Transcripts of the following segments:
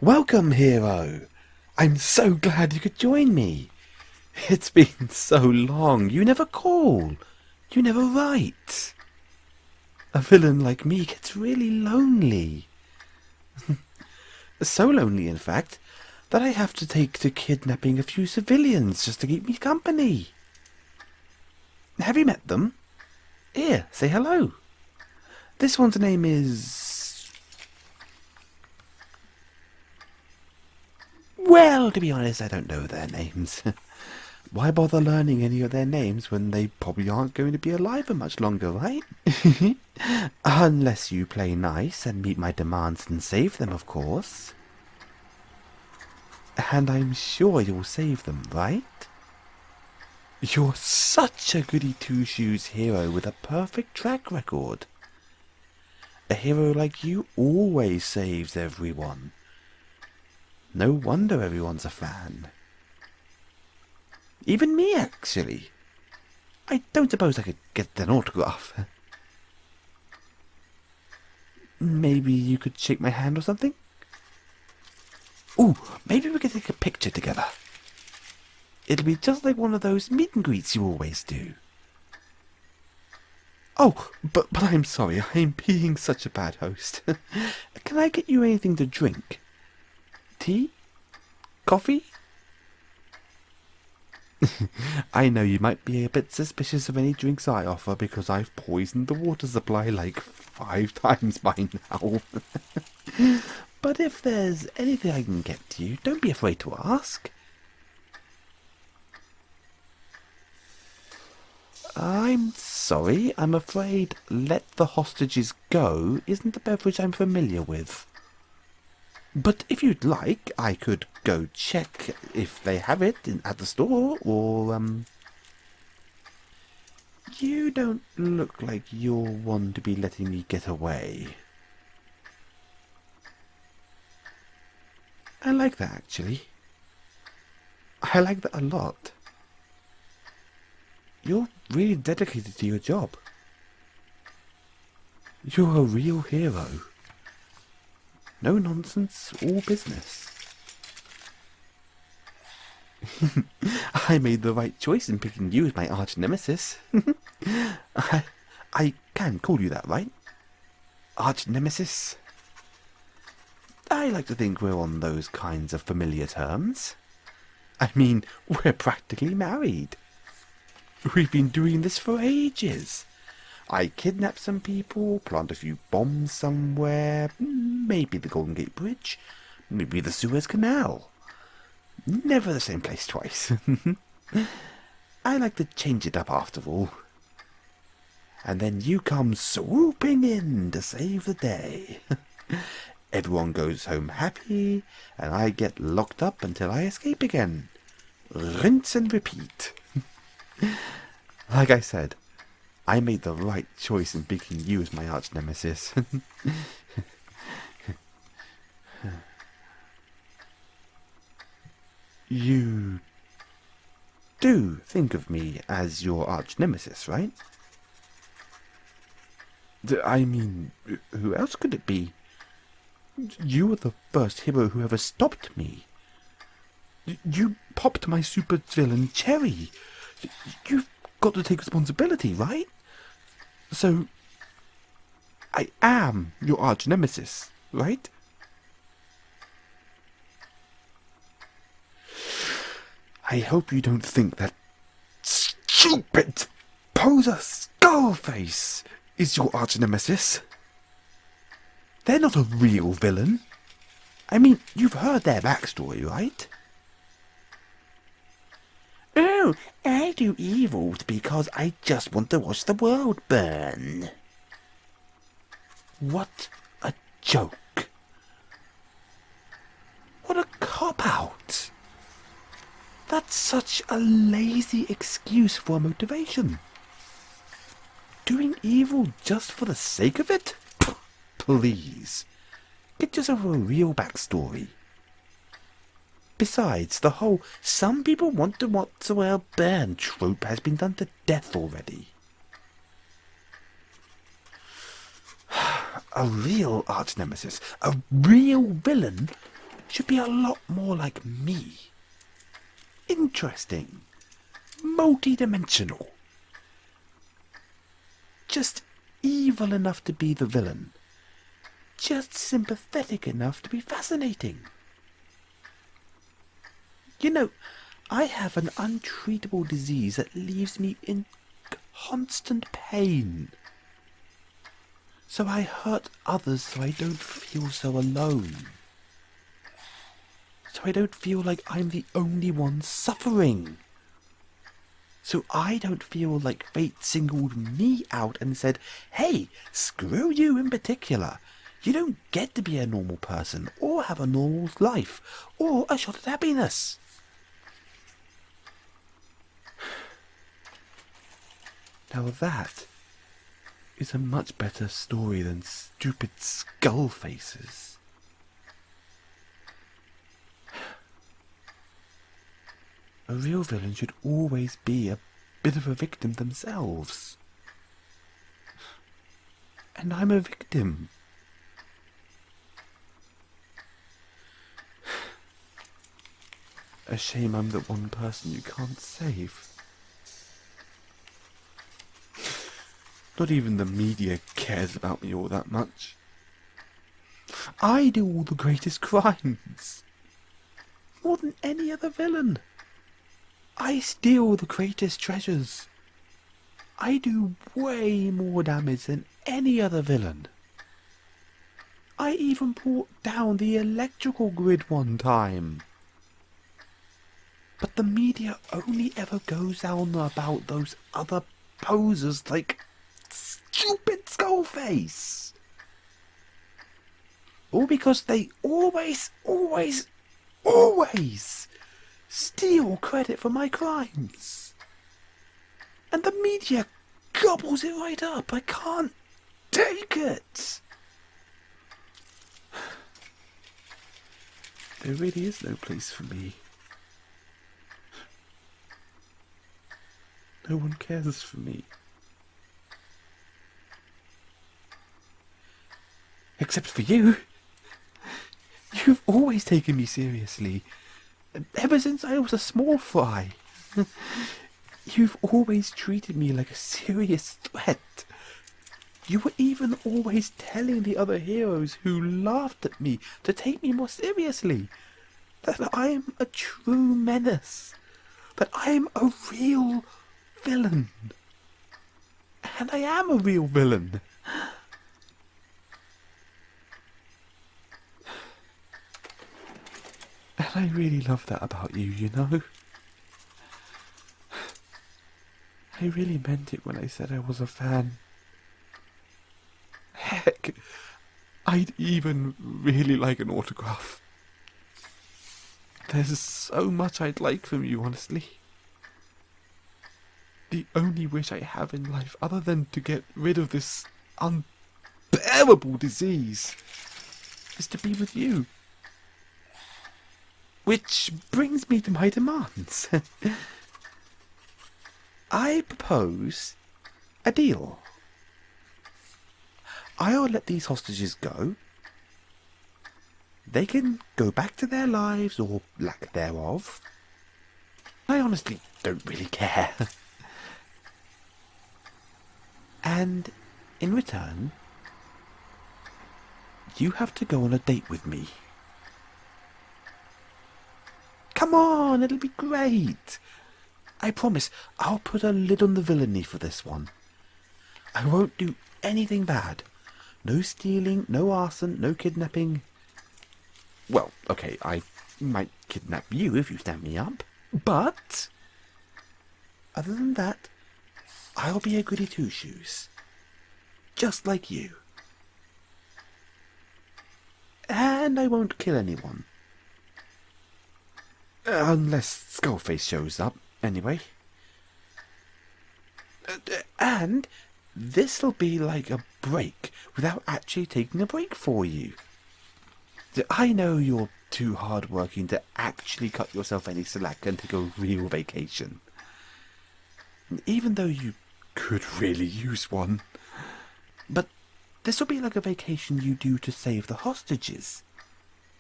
Welcome, hero! I'm so glad you could join me. It's been so long. You never call. You never write. A villain like me gets really lonely. So lonely, in fact, that I have to take to kidnapping a few civilians just to keep me company. Have you met them? Here, say hello. This one's name is... Well, to be honest, I don't know their names. Why bother learning any of their names when they probably aren't going to be alive for much longer, right? Unless you play nice and meet my demands and save them, of course. And I'm sure you'll save them, right? You're such a goody-two-shoes hero with a perfect track record. A hero like you always saves everyone. No wonder everyone's a fan. Even me, actually. I don't suppose I could get an autograph. Maybe you could shake my hand or something? Ooh, maybe we could take a picture together. It'll be just like one of those meet and greets you always do. Oh, but I'm sorry, I'm being such a bad host. Can I get you anything to drink? Tea? Coffee? I know you might be a bit suspicious of any drinks I offer because I've poisoned the water supply like 5 times by now. But if there's anything I can get to you, don't be afraid to ask. I'm sorry, I'm afraid let the hostages go isn't a beverage I'm familiar with. But if you'd like, I could go check if they have it at the store, or, You don't look like you're one to be letting me get away. I like that, actually. I like that a lot. You're really dedicated to your job. You're a real hero. No nonsense, all business. I made the right choice in picking you as my arch nemesis. I can call you that, right? Arch nemesis? I like to think we're on those kinds of familiar terms. I mean, we're practically married. We've been doing this for ages. I kidnap some people, plant a few bombs somewhere, maybe the Golden Gate Bridge, maybe the Suez Canal. Never the same place twice. I like to change it up after all. And then you come swooping in to save the day. Everyone goes home happy, and I get locked up until I escape again. Rinse and repeat. Like I said, I made the right choice in picking you as my arch nemesis. You do think of me as your arch nemesis, right? I mean, who else could it be? You were the first hero who ever stopped me. You popped my super villain Cherry. You've got to take responsibility, right? So, I am your arch nemesis, right? I hope you don't think that stupid poser Skullface is your arch nemesis. They're not a real villain. I mean, you've heard their backstory, right? Oh, I do evil because I just want to watch the world burn. What a joke. What a cop-out. That's such a lazy excuse for motivation. Doing evil just for the sake of it? Please, get yourself a real backstory. Besides, the whole "some people want to watch the world burn" trope has been done to death already. A real arch nemesis, a real villain, should be a lot more like me. Interesting. Multi-dimensional. Just evil enough to be the villain. Just sympathetic enough to be fascinating. You know, I have an untreatable disease that leaves me in constant pain. So I hurt others so I don't feel so alone. So I don't feel like I'm the only one suffering. So I don't feel like fate singled me out and said, hey, screw you in particular. You don't get to be a normal person, or have a normal life, or a shot at happiness. Now that is a much better story than stupid skull faces. A real villain should always be a bit of a victim themselves. And I'm a victim. A shame I'm the one person you can't save. Not even the media cares about me all that much. I do all the greatest crimes. More than any other villain. I steal the greatest treasures. I do way more damage than any other villain. I even brought down the electrical grid one time. But the media only ever goes on about those other posers like stupid Skullface. All because they always steal credit for my crimes. And the media gobbles it right up. I can't take it. There really is no place for me. No one cares for me. Except for you. You've always taken me seriously. Ever since I was a small fry. You've always treated me like a serious threat. You were even always telling the other heroes who laughed at me to take me more seriously. That I am a true menace. That I am a real villain. And I am a real villain. And I really love that about you, you know? I really meant it when I said I was a fan. Heck, I'd even really like an autograph. There's so much I'd like from you, honestly. The only wish I have in life, other than to get rid of this unbearable disease, is to be with you. Which brings me to my demands. I propose a deal. I'll let these hostages go. They can go back to their lives, or lack thereof. I honestly don't really care. And in return, you have to go on a date with me. Come on, it'll be great. I promise I'll put a lid on the villainy for this one. I won't do anything bad. No stealing, no arson, no kidnapping. Well, okay, I might kidnap you if you stand me up. But other than that, I'll be a goody two-shoes. Just like you. And I won't kill anyone. Unless Skullface shows up, anyway. And this'll be like a break without actually taking a break for you. I know you're too hard-working to actually cut yourself any slack and take a real vacation. Even though you could really use one. But this'll be like a vacation you do to save the hostages.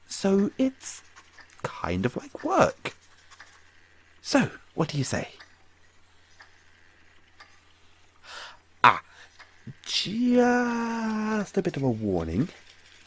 So it's kind of like work. So, what do you say? Ah, just a bit of a warning.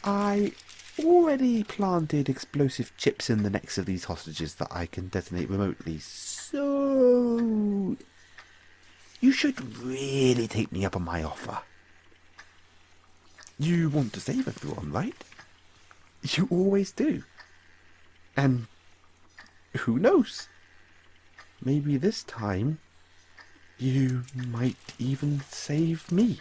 I already planted explosive chips in the necks of these hostages that I can detonate remotely, so you should really take me up on my offer. You want to save everyone, right? You always do. And who knows? Maybe this time you might even save me.